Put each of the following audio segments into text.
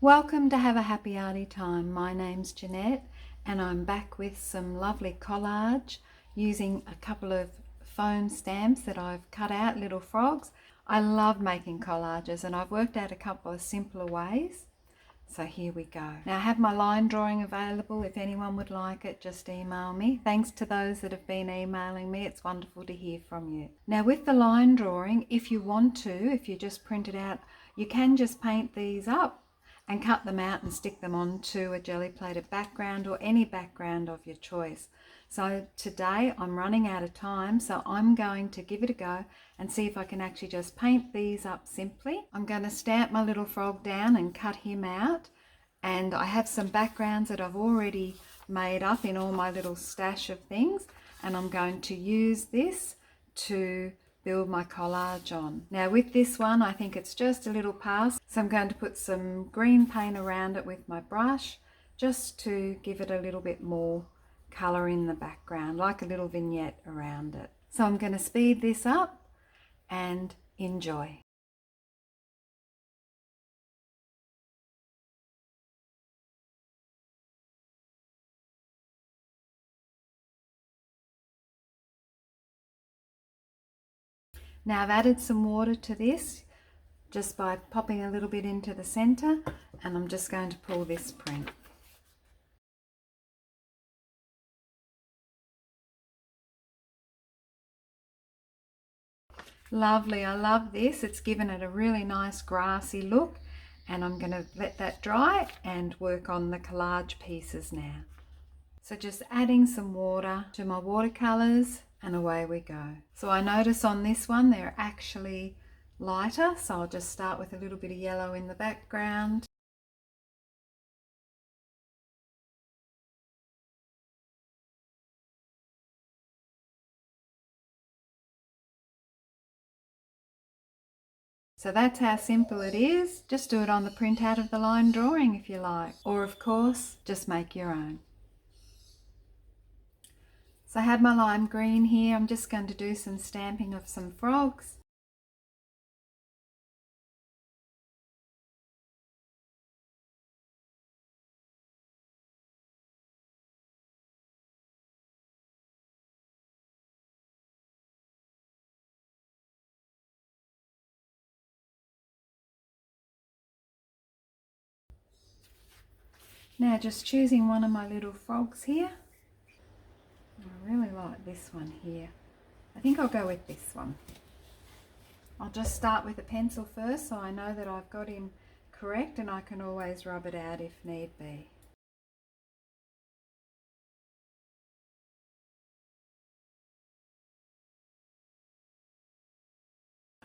Welcome to Have a Happy Arty Time. My name's Janette and I'm back with some lovely collage using a couple of foam stamps that I've cut out, little frogs. I love making collages and I've worked out a couple of simpler ways. So here we go. Now I have my line drawing available. If anyone would like it, just email me. Thanks to those that have been emailing me. It's wonderful to hear from you. Now with the line drawing, if you want to, if you just print it out, you can just paint these up and cut them out and stick them onto a jelly plated background or any background of your choice. So today I'm running out of time, so I'm going to give it a go and see if I can actually just paint these up simply. I'm going to stamp my little frog down and cut him out, and I have some backgrounds that I've already made up in all my little stash of things, and I'm going to use this to build my collage on. Now with this one, I think it's just a little pass, so I'm going to put some green paint around it with my brush just to give it a little bit more colour in the background, like a little vignette around it. So I'm going to speed this up and enjoy. Now I've added some water to this just by popping a little bit into the centre, and I'm just going to pull this print. Lovely, I love this. It's given it a really nice grassy look, and I'm going to let that dry and work on the collage pieces now. So just adding some water to my watercolours and away we go. So I notice on this one they're actually lighter, so I'll just start with a little bit of yellow in the background. So that's how simple it is. Just do it on the printout of the line drawing if you like, or of course just make your own. So I have my lime green here. I'm just going to do some stamping of some frogs. Now just choosing one of my little frogs here. I really like this one here. I think I'll go with this one. I'll just start with a pencil first so I know that I've got him correct, and I can always rub it out if need be.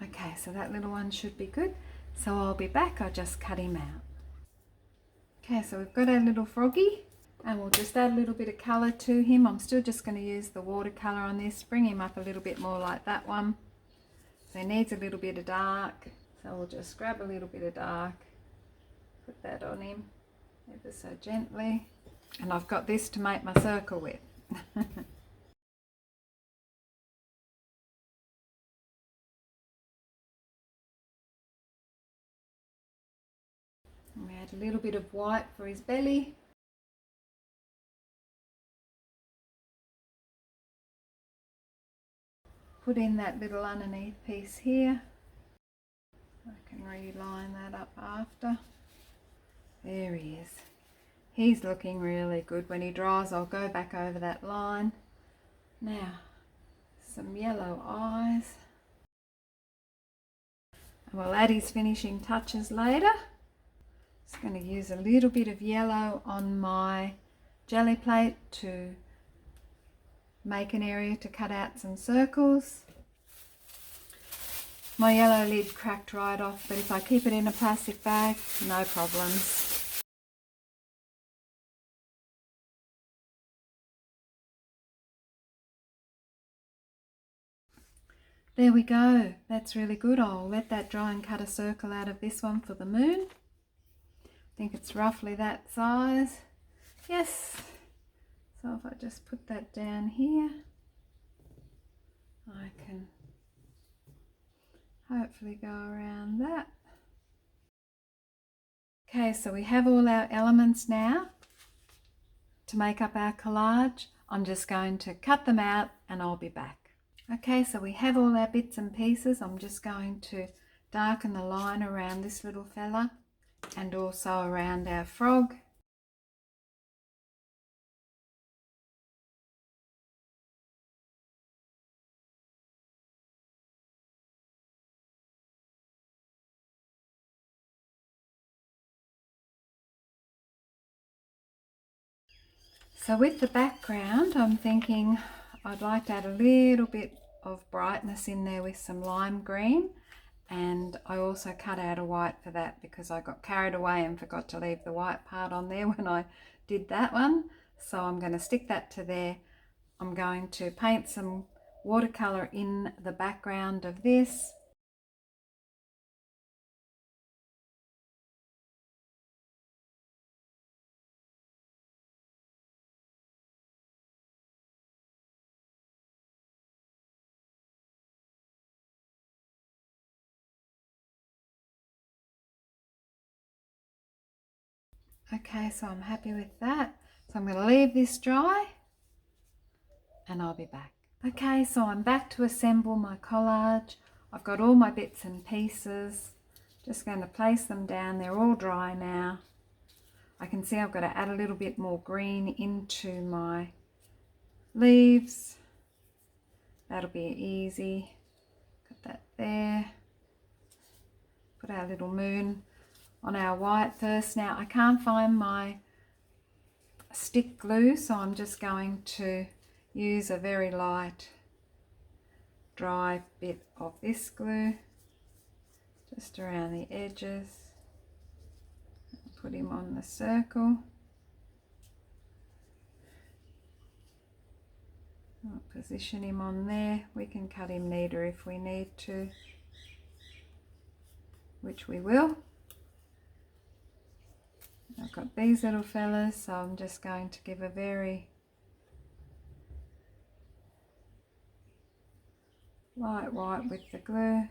Okay, so that little one should be good. So I'll be back, I'll just cut him out. Okay, so we've got our little froggy, and we'll just add a little bit of colour to him. I'm still just going to use the watercolour on this, bring him up a little bit more like that one. So he needs a little bit of dark, so we'll just grab a little bit of dark, put that on him ever so gently, and I've got this to make my circle with. And we add a little bit of white for his belly. Put in that little underneath piece here. I can reline that up after. There he is. He's looking really good. When he dries, I'll go back over that line. Now, some yellow eyes. And we'll add his finishing touches later. Just going to use a little bit of yellow on my jelly plate to make an area to cut out some circles. My yellow lid cracked right off, but if I keep it in a plastic bag, no problems. There we go, that's really good. I'll let that dry and cut a circle out of this one for the moon. I think it's roughly that size. Yes. So if I just put that down here, I can hopefully go around that. Okay, so we have all our elements now to make up our collage. I'm just going to cut them out and I'll be back. Okay, so we have all our bits and pieces. I'm just going to darken the line around this little fella and also around our frog. So with the background, I'm thinking I'd like to add a little bit of brightness in there with some lime green, and I also cut out a white for that because I got carried away and forgot to leave the white part on there when I did that one. So I'm going to stick that to there. I'm going to paint some watercolour in the background of this. Okay, so I'm happy with that. So I'm going to leave this dry and I'll be back. Okay, so I'm back to assemble my collage. I've got all my bits and pieces. Just going to place them down. They're all dry now. I can see I've got to add a little bit more green into my leaves. That'll be easy. Got that there. Put our little moon on our white first. Now I can't find my stick glue, so I'm just going to use a very light dry bit of this glue just around the edges. Put him on the circle. I'll position him on there. We can cut him neater if we need to, which we will. I've got these little fellas, so I'm just going to give a very light white with the glue.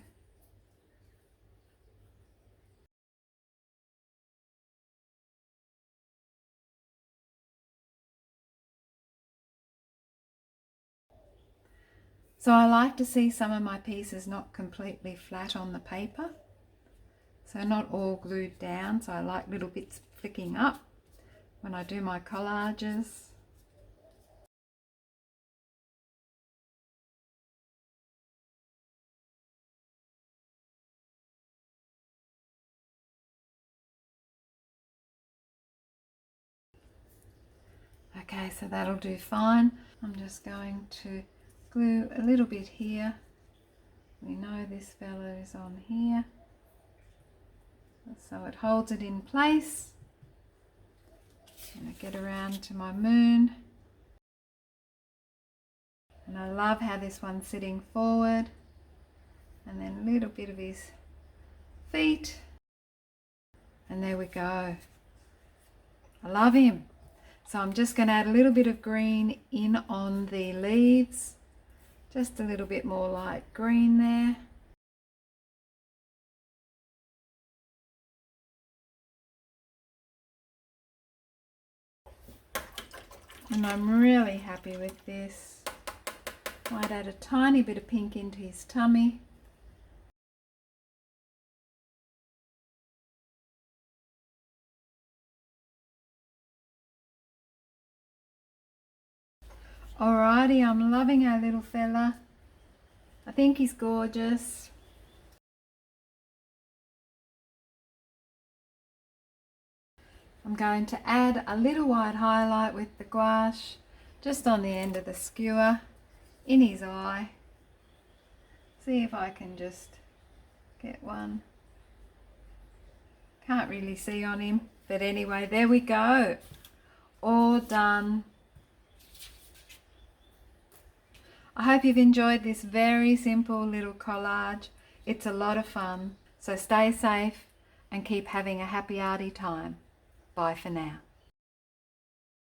So I like to see some of my pieces not completely flat on the paper, so not all glued down, so I like little bits flicking up when I do my collages. Okay, so that'll do fine. I'm just going to glue a little bit here. We know this fella is on here, so it holds it in place. I'm going to get around to my moon. And I love how this one's sitting forward. And then a little bit of his feet. And there we go. I love him. So I'm just going to add a little bit of green in on the leaves. Just a little bit more light green there. And I'm really happy with this. Might add a tiny bit of pink into his tummy. Alrighty, I'm loving our little fella. I think he's gorgeous. I'm going to add a little white highlight with the gouache just on the end of the skewer in his eye. See if I can just get one. Can't really see on him, but anyway, there we go. All done. I hope you've enjoyed this very simple little collage. It's a lot of fun. So stay safe and keep having a happy arty time. Bye for now.